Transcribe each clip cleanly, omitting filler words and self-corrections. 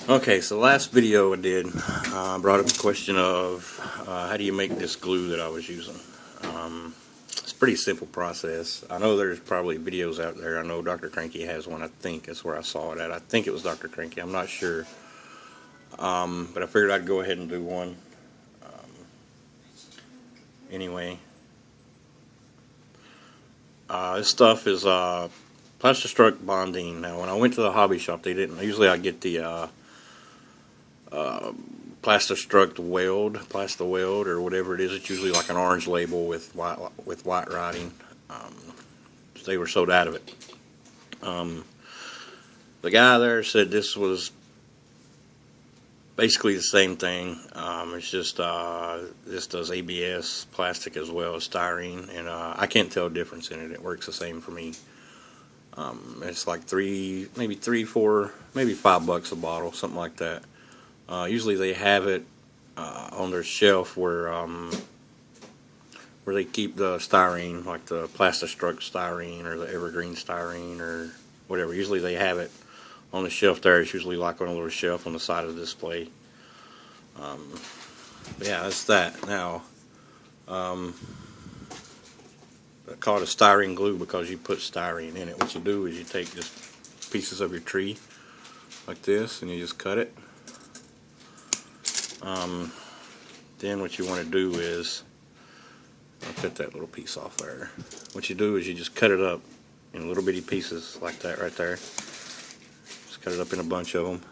Okay, so the last video I did brought up the question of how do you make this glue that I was using. It's a pretty simple process. I know there's probably videos out there. I know Dr. Cranky has one. I think that's where I saw it at. I think it was Dr. Cranky. I'm not sure. But I figured I'd go ahead and do one. Anyway, this stuff is Plastistruck bonding. Now, when I went to the hobby shop, they didn't. Usually I get the Plastistruck Plasta Weld, or whatever it is. It's usually like an orange label with white writing. They were sold out of it. The guy there said this was basically the same thing. It's just this does ABS plastic as well as styrene, and I can't tell a difference in it. It works the same for me. It's like maybe $3, maybe $5 a bottle, something like that. Usually they have it on their shelf where they keep the styrene, like the Plastistruck styrene or the Evergreen styrene or whatever. Usually they have it on the shelf there. It's usually like on a little shelf on the side of the display. But yeah, that's that. Now, I call it a styrene glue because you put styrene in it. What you do is you take just pieces of your tree like this and you just cut it. Then what you want to do is, I'll cut that little piece off there. What you do is you just cut it up in little bitty pieces like that right there. Just cut it up in a bunch of them.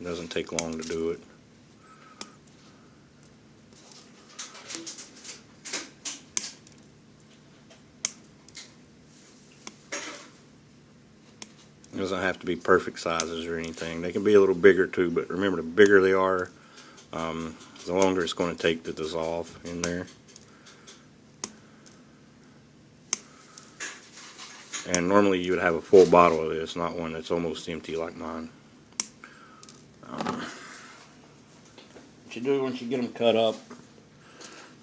It doesn't take long to do it. It doesn't have to be perfect sizes or anything. They can be a little bigger too, but remember, the bigger they are, the longer it's going to take to dissolve in there. And normally you would have a full bottle of this, not one that's almost empty like mine. What you do once you get them cut up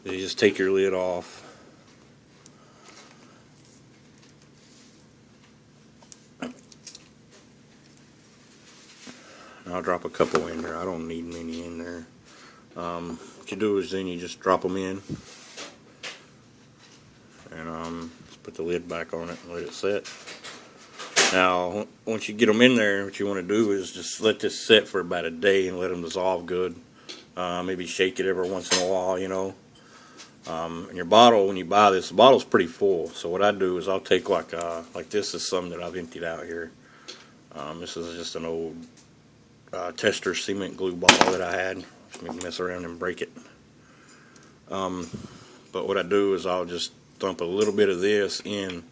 is you just take your lid off. I'll drop a couple in there. I don't need many in there. What you do is then you just drop them in and just put the lid back on it and let it set. Now, once you get them in there, what you want to do is just let this set for about a day and let them dissolve good. Maybe shake it every once in a while, you know. And your bottle, when you buy this, the bottle's pretty full. So what I do is I'll take like this is some that I've emptied out here. This is just an old tester cement glue bottle that I had. Just maybe mess around and break it. But what I do is I'll just dump a little bit of this in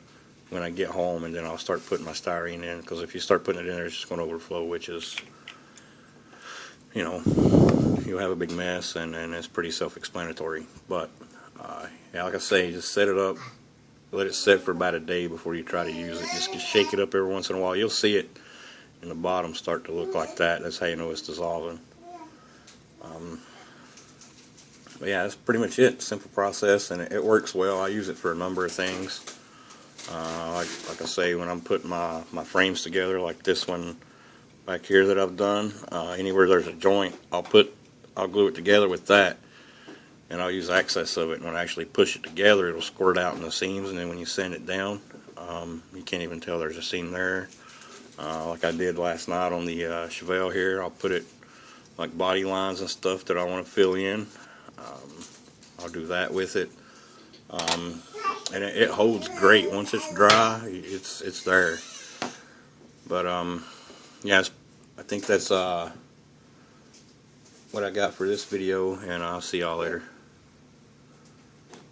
when I get home, and then I'll start putting my styrene in, because if you start putting it in there, it's just going to overflow, which is, you know, you'll have a big mess, and it's pretty self-explanatory. But yeah, like I say, just set it up, let it set for about a day before you try to use it. Just shake it up every once in a while. You'll see it in the bottom start to look like that. That's how you know it's dissolving. But yeah, that's pretty much it. Simple process, and it works well. I use it for a number of things. Like I say, when I'm putting my frames together, like this one back here that I've done, anywhere there's a joint, I'll glue it together with that, and I'll use the excess of it. And when I actually push it together, it'll squirt out in the seams, and then when you sand it down, you can't even tell there's a seam there. Like I did last night on the Chevelle here, I'll put it like body lines and stuff that I want to fill in. I'll do that with it. And it holds great. Once it's dry, it's there. But yeah, I think that's what I got for this video, and I'll see y'all later.